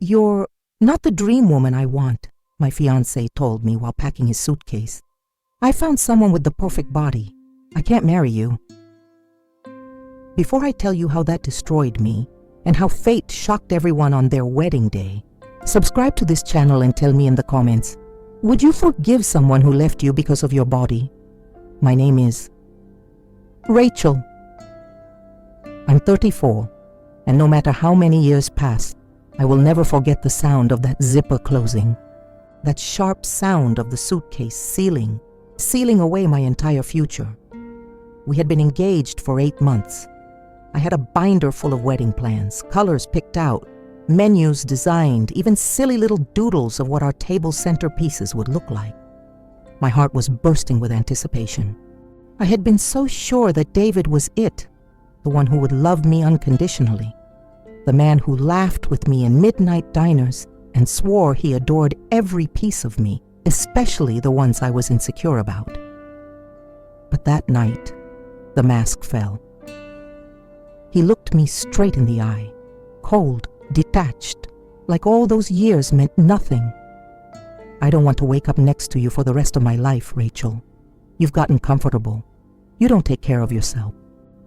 "You're not the dream woman I want," my fiancé told me while packing his suitcase. "I found someone with the perfect body. I can't marry you." Before I tell you how that destroyed me and how fate shocked everyone on their wedding day, subscribe to this channel and tell me in the comments, would you forgive someone who left you because of your body? My name is Rachel. I'm 34, and no matter how many years pass, I will never forget the sound of that zipper closing, that sharp sound of the suitcase sealing away my entire future. We had been engaged for 8 months. I had a binder full of wedding plans, colors picked out, menus designed, even silly little doodles of what our table centerpieces would look like. My heart was bursting with anticipation. I had been so sure that David was it, the one who would love me unconditionally, the man who laughed with me in midnight diners and swore he adored every piece of me, especially the ones I was insecure about. But that night, the mask fell. He looked me straight in the eye, cold, detached, like all those years meant nothing. "I don't want to wake up next to you for the rest of my life, Rachel. You've gotten comfortable. You don't take care of yourself."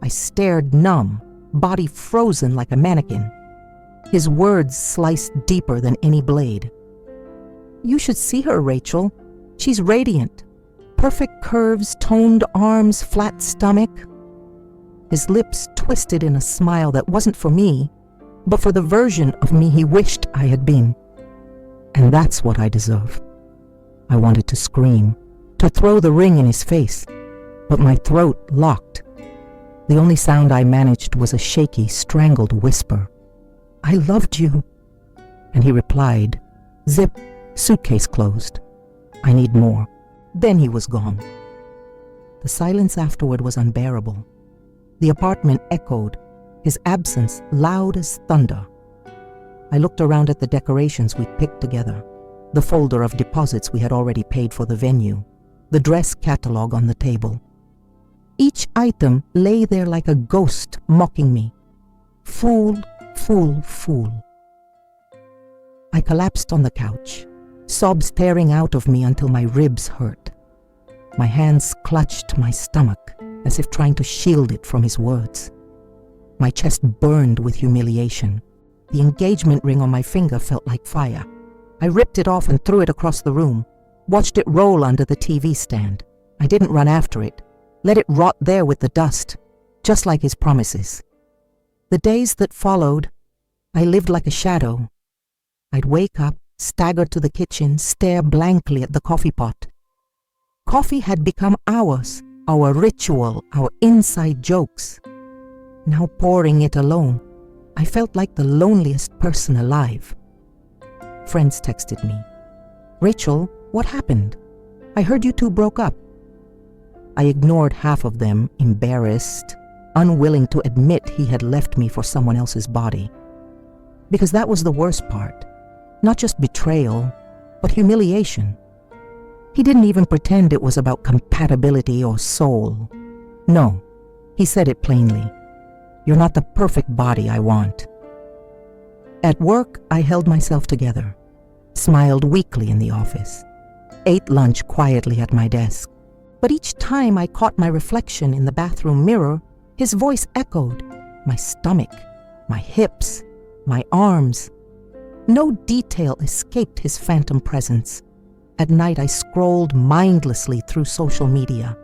I stared numb, body frozen like a mannequin. His words sliced deeper than any blade. "You should see her, Rachel. She's radiant. Perfect curves, toned arms, flat stomach." His lips twisted in a smile that wasn't for me, but for the version of me he wished I had been. And that's what I deserve. I wanted to scream, to throw the ring in his face, but my throat locked. The only sound I managed was a shaky, strangled whisper. "I loved you." And he replied, "Zip, suitcase closed. I need more." Then he was gone. The silence afterward was unbearable. The apartment echoed, his absence loud as thunder. I looked around at the decorations we'd picked together, the folder of deposits we had already paid for the venue, the dress catalog on the table. Each item lay there like a ghost mocking me. Fool, fool, fool. I collapsed on the couch, sobs tearing out of me until my ribs hurt. My hands clutched my stomach as if trying to shield it from his words. My chest burned with humiliation. The engagement ring on my finger felt like fire. I ripped it off and threw it across the room, watched it roll under the TV stand. I didn't run after it, let it rot there with the dust, just like his promises. The days that followed, I lived like a shadow. I'd wake up, stagger to the kitchen, stare blankly at the coffee pot. Coffee had become ours, our ritual, our inside jokes. Now pouring it alone, I felt like the loneliest person alive. Friends texted me, "Rachel, what happened? I heard you two broke up." I ignored half of them, embarrassed, unwilling to admit he had left me for someone else's body. Because that was the worst part. Not just betrayal, but humiliation. He didn't even pretend it was about compatibility or soul. No, he said it plainly. "You're not the perfect body I want." At work, I held myself together, smiled weakly in the office, ate lunch quietly at my desk. But each time I caught my reflection in the bathroom mirror, his voice echoed, my stomach, my hips, my arms. No detail escaped his phantom presence. At night, I scrolled mindlessly through social media.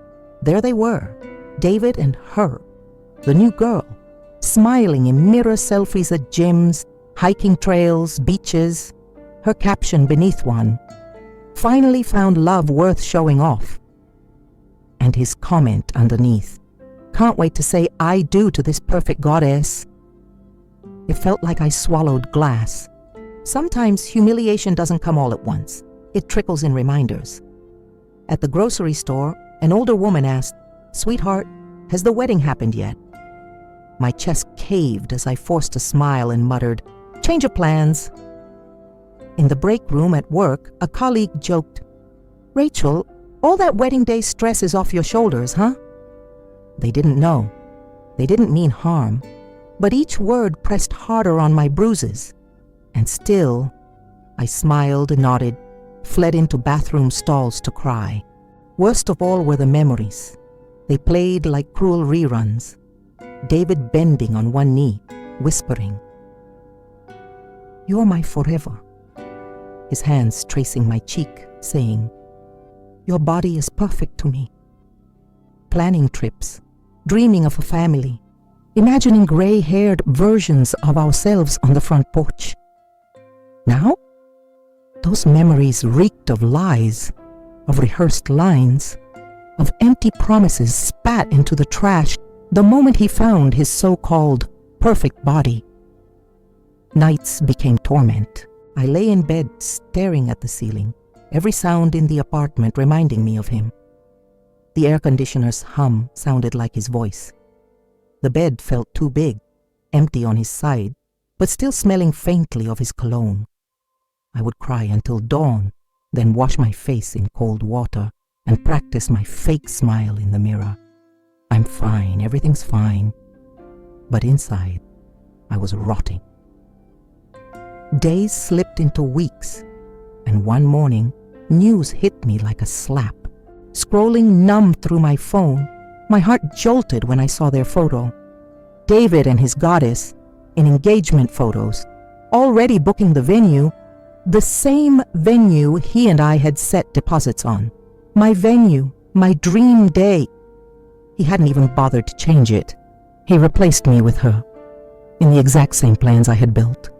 There they were, David and her, the new girl, smiling in mirror selfies at gyms, hiking trails, beaches. Her caption beneath one, "Finally found love worth showing off." And his comment underneath, "Can't wait to say I do to this perfect goddess." It felt like I swallowed glass. Sometimes humiliation doesn't come all at once. It trickles in reminders. At the grocery store, an older woman asked, "Sweetheart, has the wedding happened yet?" My chest caved as I forced a smile and muttered, "Change of plans." In the break room at work, a colleague joked, "Rachel, all that wedding day stress is off your shoulders, huh?" They didn't know. They didn't mean harm, but each word pressed harder on my bruises. And still, I smiled and nodded, fled into bathroom stalls to cry. Worst of all were the memories. They played like cruel reruns. David bending on one knee, whispering, "You're my forever." His hands tracing my cheek, saying, "Your body is perfect to me." Planning trips, dreaming of a family, imagining gray-haired versions of ourselves on the front porch. Now, those memories reeked of lies, of rehearsed lines, of empty promises spat into the trash the moment he found his so-called perfect body. Nights became torment. I lay in bed staring at the ceiling, every sound in the apartment reminding me of him. The air conditioner's hum sounded like his voice. The bed felt too big, empty on his side, but still smelling faintly of his cologne. I would cry until dawn, then wash my face in cold water and practice my fake smile in the mirror. I'm fine, everything's fine. But inside, I was rotting. Days slipped into weeks, and one morning, news hit me like a slap. Scrolling numb through my phone, my heart jolted when I saw their photo. David and his goddess, in engagement photos, already booking the venue, the same venue he and I had set deposits on. My venue, my dream day. He hadn't even bothered to change it. He replaced me with her, in the exact same plans I had built.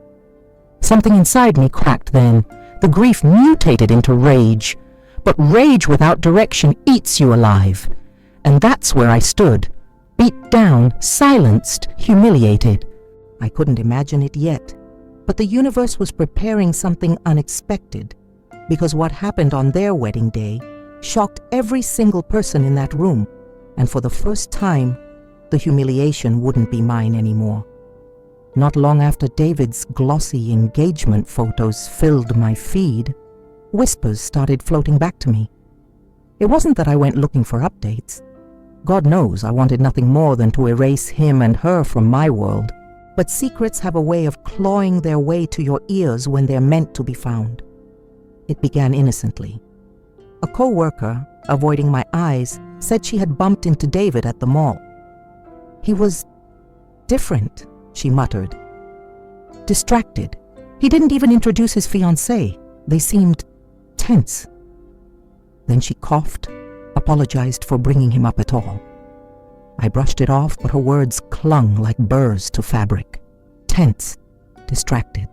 Something inside me cracked then. The grief mutated into rage. But rage without direction eats you alive. And that's where I stood, beat down, silenced, humiliated. I couldn't imagine it yet, but the universe was preparing something unexpected, because what happened on their wedding day shocked every single person in that room, and for the first time, the humiliation wouldn't be mine anymore. Not long after David's glossy engagement photos filled my feed, whispers started floating back to me. It wasn't that I went looking for updates. God knows I wanted nothing more than to erase him and her from my world. But secrets have a way of clawing their way to your ears when they're meant to be found. It began innocently. A co-worker, avoiding my eyes, said she had bumped into David at the mall. He was different, she muttered. Distracted. He didn't even introduce his fiancée. They seemed tense. Then she coughed, apologized for bringing him up at all. I brushed it off, but her words clung like burrs to fabric. Tense, distracted.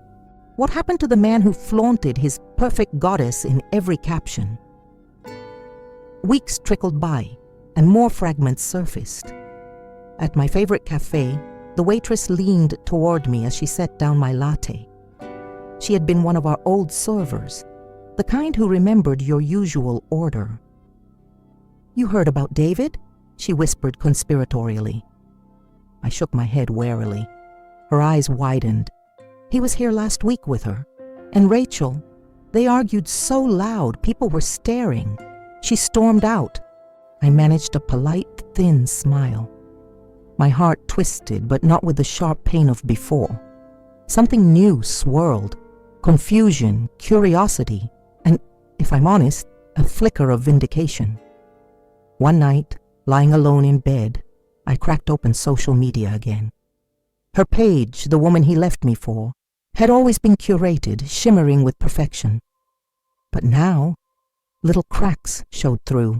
What happened to the man who flaunted his perfect goddess in every caption? Weeks trickled by, and more fragments surfaced. At my favorite cafe, the waitress leaned toward me as she set down my latte. She had been one of our old servers, the kind who remembered your usual order. "You heard about David?" she whispered conspiratorially. I shook my head warily. Her eyes widened. He was here last week with her. And Rachel, they argued so loud people were staring. She stormed out. I managed a polite, thin smile. My heart twisted, but not with the sharp pain of before. Something new swirled. Confusion, curiosity, and, if I'm honest, a flicker of vindication. One night, lying alone in bed, I cracked open social media again. Her page, the woman he left me for, had always been curated, shimmering with perfection. But now, little cracks showed through.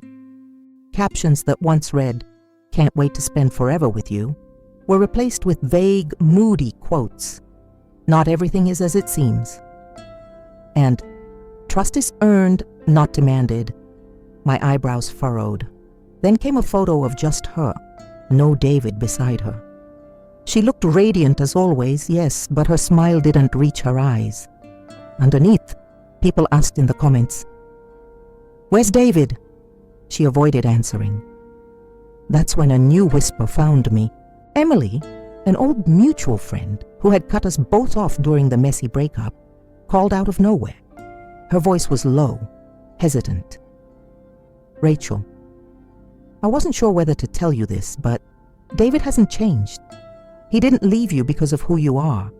Captions that once read, "Can't wait to spend forever with you," were replaced with vague, moody quotes. "Not everything is as it seems." And, "Trust is earned, not demanded." My eyebrows furrowed. Then came a photo of just her, no David beside her. She looked radiant as always, yes, but her smile didn't reach her eyes. Underneath, people asked in the comments, "Where's David?" She avoided answering. That's when a new whisper found me. Emily, an old mutual friend who had cut us both off during the messy breakup, called out of nowhere. Her voice was low, hesitant. "Rachel, I wasn't sure whether to tell you this, but David hasn't changed. He didn't leave you because of who you are.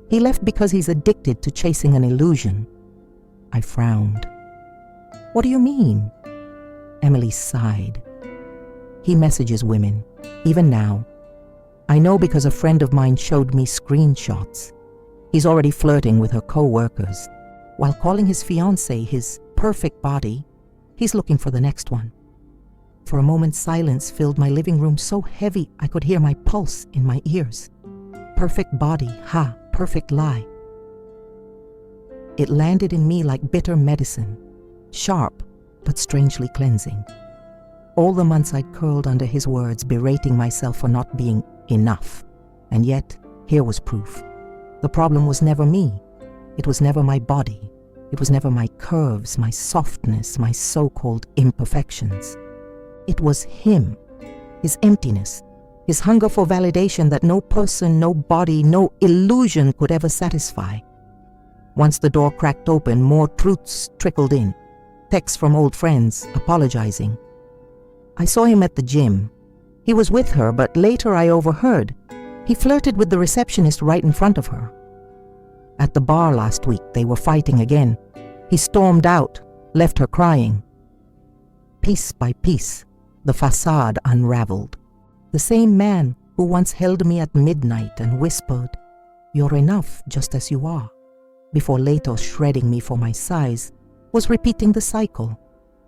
He left because he's addicted to chasing an illusion. I frowned. What do you mean? Emily sighed. He messages women, even now. I know because a friend of mine showed me screenshots. He's already flirting with her co-workers. While calling his fiancée his perfect body, he's looking for the next one. For a moment, silence filled my living room so heavy I could hear my pulse in my ears. Perfect body, perfect lie. It landed in me like bitter medicine, sharp but strangely cleansing. All the months I'd curled under his words, berating myself for not being enough. And yet, here was proof. The problem was never me. It was never my body. It was never my curves, my softness, my so-called imperfections. It was him, his emptiness, his hunger for validation that no person, no body, no illusion could ever satisfy. Once the door cracked open, more truths trickled in. Texts from old friends, apologizing. I saw him at the gym. He was with her, but later I overheard. He flirted with the receptionist right in front of her. At the bar last week, they were fighting again. He stormed out, left her crying. Piece by piece, the facade unraveled. The same man who once held me at midnight and whispered, "You're enough just as you are," before later shredding me for my size, was repeating the cycle,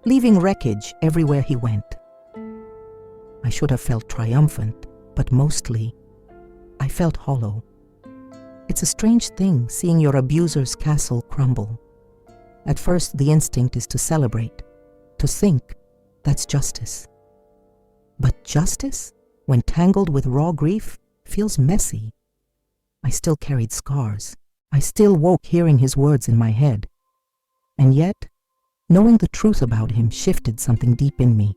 leaving wreckage everywhere he went. I should have felt triumphant, but mostly, I felt hollow. It's a strange thing seeing your abuser's castle crumble. At first, the instinct is to celebrate, to think that's justice. But justice, when tangled with raw grief, feels messy. I still carried scars. I still woke hearing his words in my head. And yet, knowing the truth about him shifted something deep in me.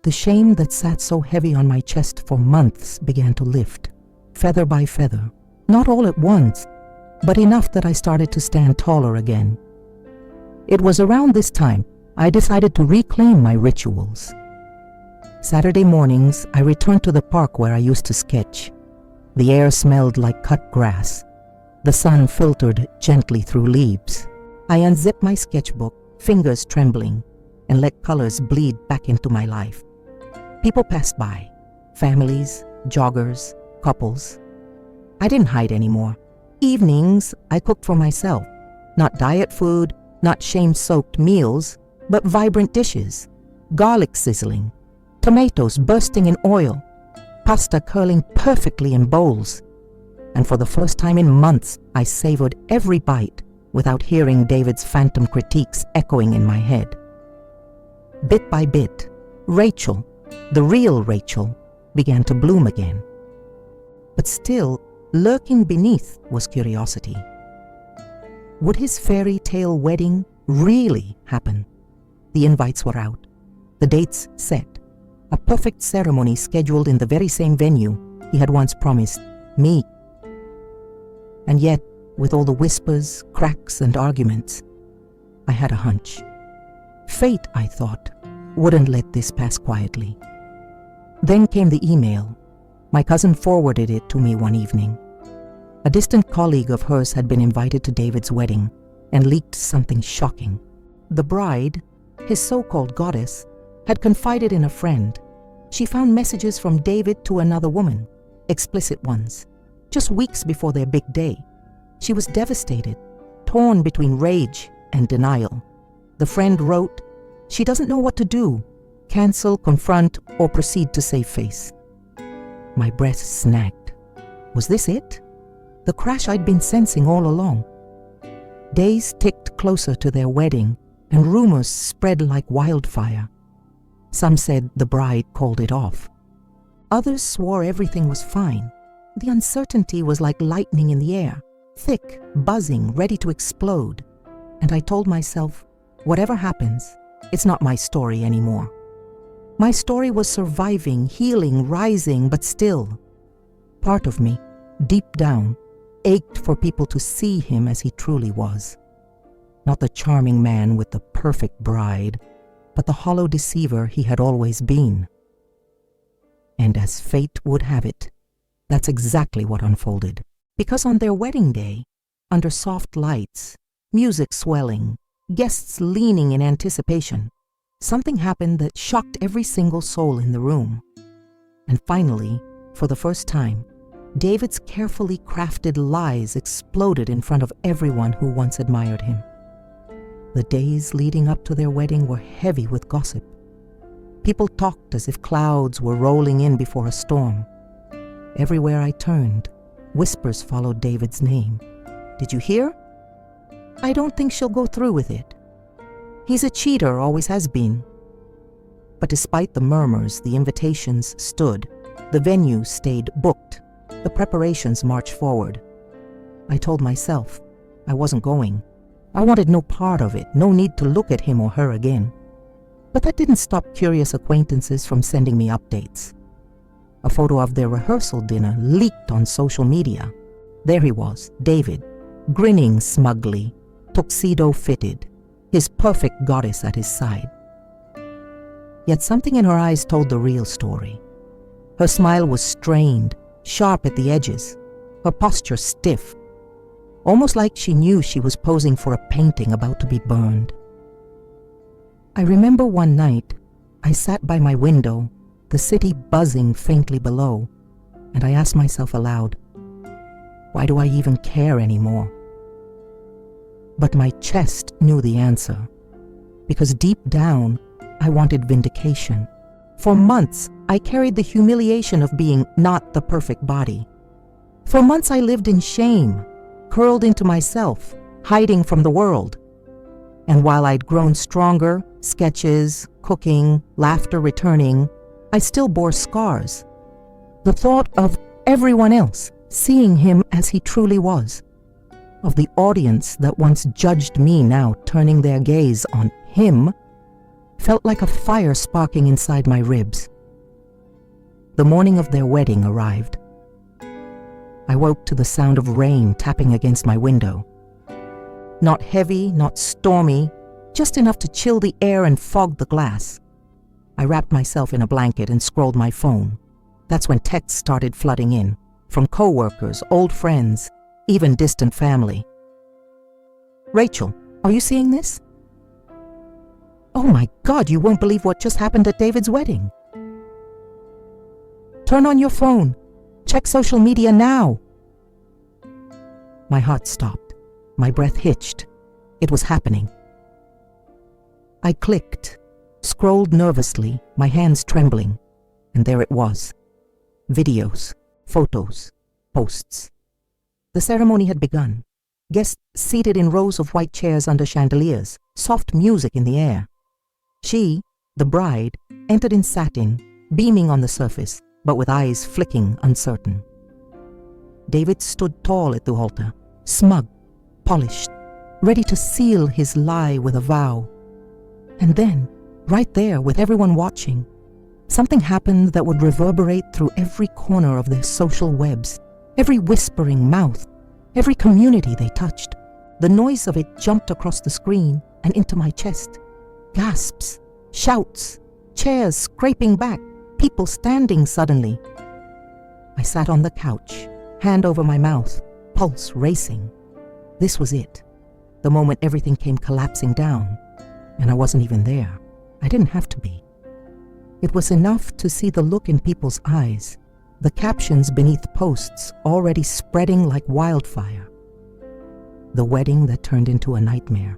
The shame that sat so heavy on my chest for months began to lift, feather by feather. Not all at once, but enough that I started to stand taller again. It was around this time I decided to reclaim my rituals. Saturday mornings, I returned to the park where I used to sketch. The air smelled like cut grass. The sun filtered gently through leaves. I unzipped my sketchbook, fingers trembling, and let colors bleed back into my life. People passed by, families, joggers, couples. I didn't hide anymore. Evenings, I cooked for myself. Not diet food, not shame-soaked meals, but vibrant dishes. Garlic sizzling, tomatoes bursting in oil, pasta curling perfectly in bowls. And for the first time in months, I savored every bite without hearing David's phantom critiques echoing in my head. Bit by bit, Rachel, the real Rachel, began to bloom again. But still, lurking beneath was curiosity. Would his fairy tale wedding really happen? The invites were out, the dates set, a perfect ceremony scheduled in the very same venue he had once promised me. And yet, with all the whispers, cracks, and arguments, I had a hunch. Fate, I thought, wouldn't let this pass quietly. Then came the email. My cousin forwarded it to me one evening. A distant colleague of hers had been invited to David's wedding and leaked something shocking. The bride, his so-called goddess, had confided in a friend. She found messages from David to another woman, explicit ones, just weeks before their big day. She was devastated, torn between rage and denial. The friend wrote, she doesn't know what to do, cancel, confront, or proceed to save face. My breath snagged. Was this it? The crash I'd been sensing all along. Days ticked closer to their wedding, and rumors spread like wildfire. Some said the bride called it off. Others swore everything was fine. The uncertainty was like lightning in the air, thick, buzzing, ready to explode. And I told myself, whatever happens, it's not my story anymore. My story was surviving, healing, rising, but still. Part of me, deep down, ached for people to see him as he truly was. Not the charming man with the perfect bride, but the hollow deceiver he had always been. And as fate would have it, that's exactly what unfolded. Because on their wedding day, under soft lights, music swelling, guests leaning in anticipation, something happened that shocked every single soul in the room. And finally, for the first time, David's carefully crafted lies exploded in front of everyone who once admired him. The days leading up to their wedding were heavy with gossip. People talked as if clouds were rolling in before a storm. Everywhere I turned, whispers followed David's name. Did you hear? I don't think she'll go through with it. He's a cheater, always has been. But despite the murmurs, the invitations stood. The venue stayed booked. The preparations marched forward. I told myself I wasn't going. I wanted no part of it, no need to look at him or her again. But that didn't stop curious acquaintances from sending me updates. A photo of their rehearsal dinner leaked on social media. There he was, David, grinning smugly, tuxedo fitted, his perfect goddess at his side. Yet something in her eyes told the real story. Her smile was strained, sharp at the edges, her posture stiff, almost like she knew she was posing for a painting about to be burned. I remember one night, I sat by my window, the city buzzing faintly below, and I asked myself aloud, why do I even care anymore? But my chest knew the answer, because deep down, I wanted vindication. For months, I carried the humiliation of being not the perfect body. For months, I lived in shame, curled into myself, hiding from the world. And while I'd grown stronger, sketches, cooking, laughter returning, I still bore scars. The thought of everyone else seeing him as he truly was, of the audience that once judged me now turning their gaze on him, felt like a fire sparking inside my ribs. The morning of their wedding arrived. I woke to the sound of rain tapping against my window. Not heavy, not stormy, just enough to chill the air and fog the glass. I wrapped myself in a blanket and scrolled my phone. That's when texts started flooding in, from coworkers, old friends, even distant family. Rachel, are you seeing this? Oh my God, you won't believe what just happened at David's wedding. Turn on your phone. Check social media now. My heart stopped. My breath hitched. It was happening. I clicked, scrolled nervously, my hands trembling, and there it was. Videos, photos, posts. The ceremony had begun. Guests seated in rows of white chairs under chandeliers, soft music in the air. She, the bride, entered in satin, beaming on the surface, but with eyes flicking uncertain. David stood tall at the altar, smug, polished, ready to seal his lie with a vow. And then, right there with everyone watching, something happened that would reverberate through every corner of their social webs, every whispering mouth, every community they touched. The noise of it jumped across the screen and into my chest. Gasps, shouts, chairs scraping back, people standing suddenly. I sat on the couch, hand over my mouth, pulse racing. This was it, the moment everything came collapsing down, and I wasn't even there. I didn't have to be. It was enough to see the look in people's eyes, the captions beneath posts already spreading like wildfire. The wedding that turned into a nightmare.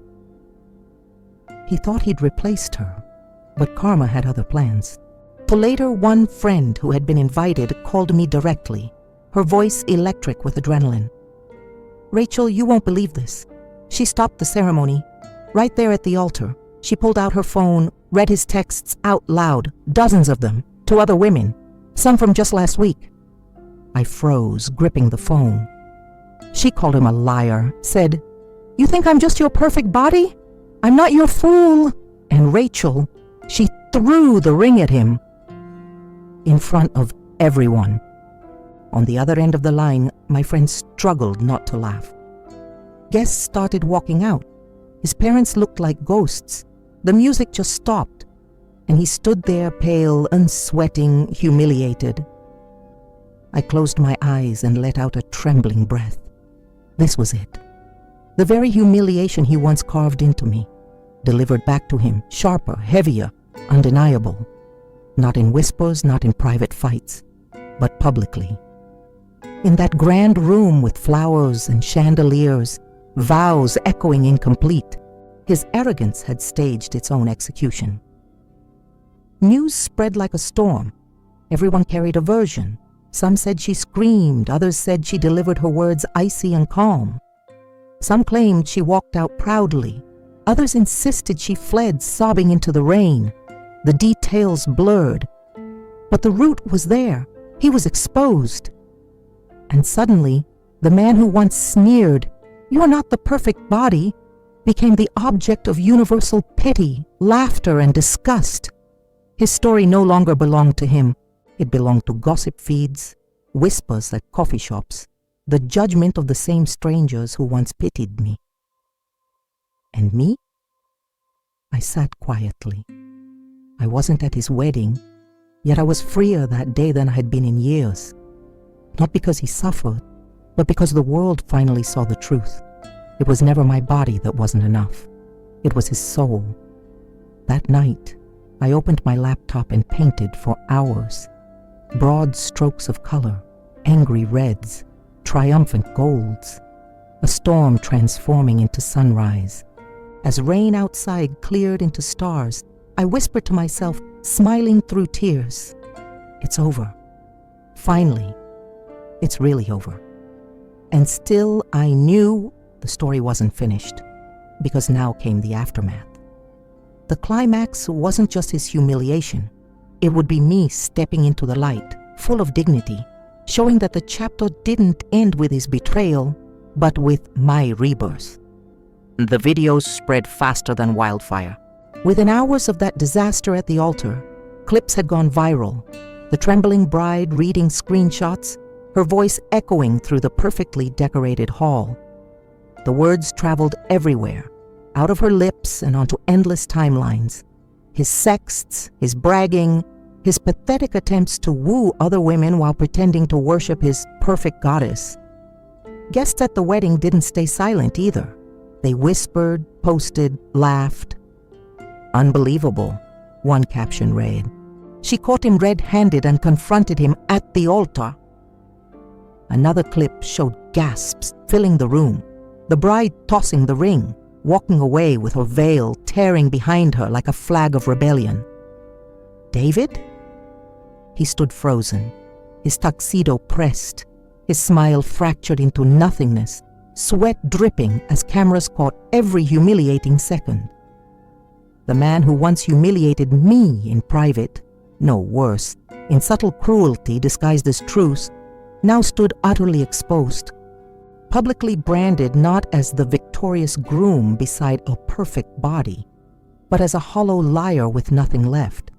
He thought he'd replaced her, but karma had other plans. For later, one friend who had been invited called me directly, her voice electric with adrenaline. Rachel, you won't believe this. She stopped the ceremony. Right there at the altar, she pulled out her phone, read his texts out loud, dozens of them, to other women, some from just last week. I froze, gripping the phone. She called him a liar, said, "You think I'm just your perfect body? I'm not your fool." And Rachel, she threw the ring at him in front of everyone. On the other end of the line, my friend struggled not to laugh. Guests started walking out. His parents looked like ghosts. The music just stopped, and he stood there pale, unsweating, humiliated. I closed my eyes and let out a trembling breath. This was it. The very humiliation he once carved into me, delivered back to him, sharper, heavier, undeniable. Not in whispers, not in private fights, but publicly. In that grand room with flowers and chandeliers, vows echoing incomplete, his arrogance had staged its own execution. News spread like a storm. Everyone carried a version. Some said she screamed, others said she delivered her words icy and calm. Some claimed she walked out proudly, others insisted she fled sobbing into the rain. The details blurred. But the root was there. He was exposed. And suddenly, the man who once sneered, "You're not the perfect body," became the object of universal pity, laughter, and disgust. His story no longer belonged to him. It belonged to gossip feeds, whispers at coffee shops, the judgment of the same strangers who once pitied me. And me? I sat quietly. I wasn't at his wedding, yet I was freer that day than I had been in years. Not because he suffered, but because the world finally saw the truth. It was never my body that wasn't enough. It was his soul. That night, I opened my laptop and painted for hours. Broad strokes of color, angry reds, triumphant golds. A storm transforming into sunrise. As rain outside cleared into stars, I whispered to myself, smiling through tears, "It's over. Finally, it's really over." And still I knew the story wasn't finished, because now came the aftermath. The climax wasn't just his humiliation. It would be me stepping into the light, full of dignity, showing that the chapter didn't end with his betrayal, but with my rebirth. The videos spread faster than wildfire. Within hours of that disaster at the altar, clips had gone viral. The trembling bride reading screenshots, her voice echoing through the perfectly decorated hall. The words traveled everywhere, out of her lips and onto endless timelines. His sexts, his bragging, his pathetic attempts to woo other women while pretending to worship his perfect goddess. Guests at the wedding didn't stay silent either. They whispered, posted, laughed. "Unbelievable," one caption read. "She caught him red-handed and confronted him at the altar." Another clip showed gasps filling the room. The bride tossing the ring, walking away with her veil tearing behind her like a flag of rebellion. David? He stood frozen, his tuxedo pressed, his smile fractured into nothingness, sweat dripping as cameras caught every humiliating second. The man who once humiliated me in private, no worse, in subtle cruelty disguised as truth, now stood utterly exposed, publicly branded not as the victorious groom beside a perfect body, but as a hollow liar with nothing left.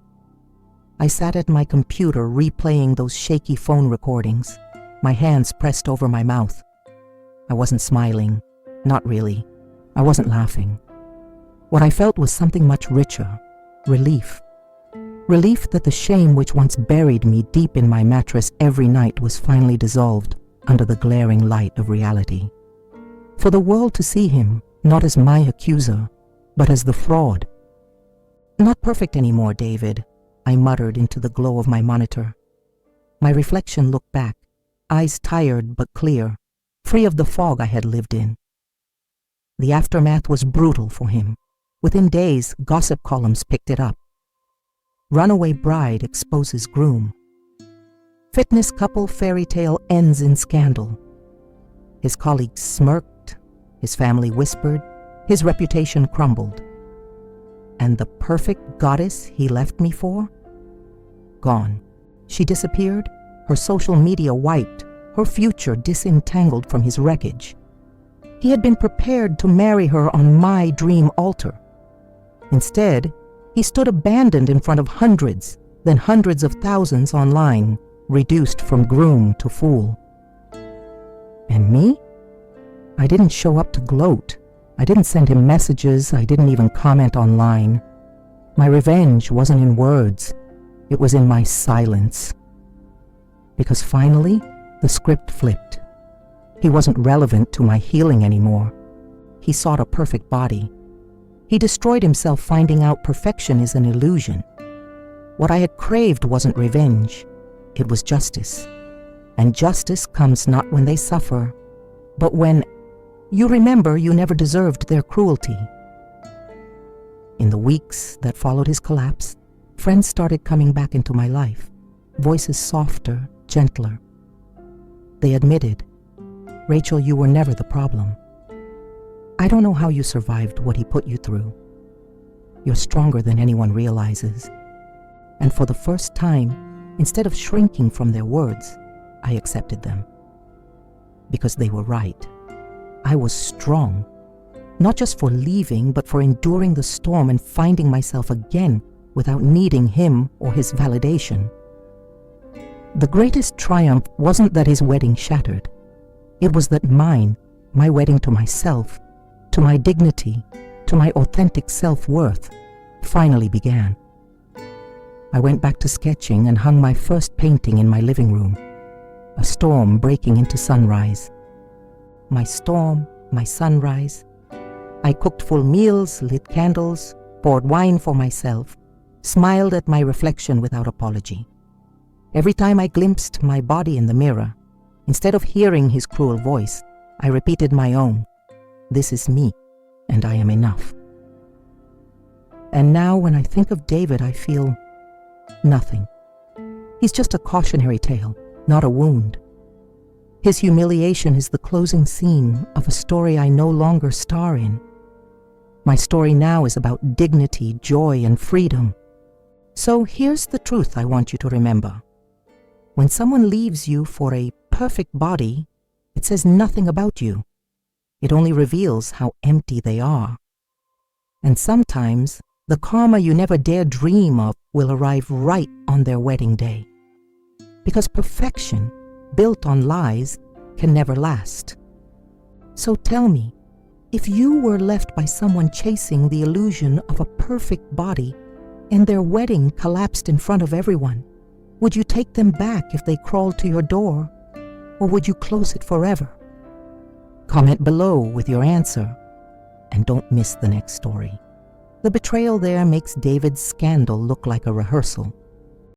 I sat at my computer replaying those shaky phone recordings, my hands pressed over my mouth. I wasn't smiling, not really. I wasn't laughing. What I felt was something much richer, relief. Relief that the shame which once buried me deep in my mattress every night was finally dissolved under the glaring light of reality. For the world to see him, not as my accuser, but as the fraud. "Not perfect anymore, David," I muttered into the glow of my monitor. My reflection looked back, eyes tired but clear, free of the fog I had lived in. The aftermath was brutal for him. Within days, gossip columns picked it up. Runaway bride exposes groom. Fitness couple fairy tale ends in scandal. His colleagues smirked, his family whispered, his reputation crumbled. And the perfect goddess he left me for? Gone. She disappeared, her social media wiped, her future disentangled from his wreckage. He had been prepared to marry her on my dream altar. Instead, he stood abandoned in front of hundreds, then hundreds of thousands online, reduced from groom to fool. And me? I didn't show up to gloat. I didn't send him messages. I didn't even comment online. My revenge wasn't in words. It was in my silence. Because finally, the script flipped. He wasn't relevant to my healing anymore. He sought a perfect body. He destroyed himself finding out perfection is an illusion. What I had craved wasn't revenge. It was justice. And justice comes not when they suffer, but when you remember you never deserved their cruelty. In the weeks that followed his collapse, friends started coming back into my life, voices softer, gentler. They admitted, "Rachel, you were never the problem. I don't know how you survived what he put you through. You're stronger than anyone realizes." And for the first time, instead of shrinking from their words, I accepted them. Because they were right. I was strong, not just for leaving, but for enduring the storm and finding myself again without needing him or his validation. The greatest triumph wasn't that his wedding shattered. It was that mine, my wedding to myself, to my dignity, to my authentic self-worth, finally began. I went back to sketching and hung my first painting in my living room. A storm breaking into sunrise. My storm, my sunrise. I cooked full meals, lit candles, poured wine for myself, smiled at my reflection without apology. Every time I glimpsed my body in the mirror, instead of hearing his cruel voice, I repeated my own. This is me, and I am enough. And now when I think of David, I feel nothing. He's just a cautionary tale, not a wound. His humiliation is the closing scene of a story I no longer star in. My story now is about dignity, joy, and freedom. So here's the truth I want you to remember. When someone leaves you for a perfect body, it says nothing about you. It only reveals how empty they are. And sometimes, the karma you never dare dream of will arrive right on their wedding day. Because perfection, built on lies, can never last. So tell me, if you were left by someone chasing the illusion of a perfect body and their wedding collapsed in front of everyone, would you take them back if they crawled to your door, or would you close it forever? Comment below with your answer, and don't miss the next story. The betrayal there makes David's scandal look like a rehearsal.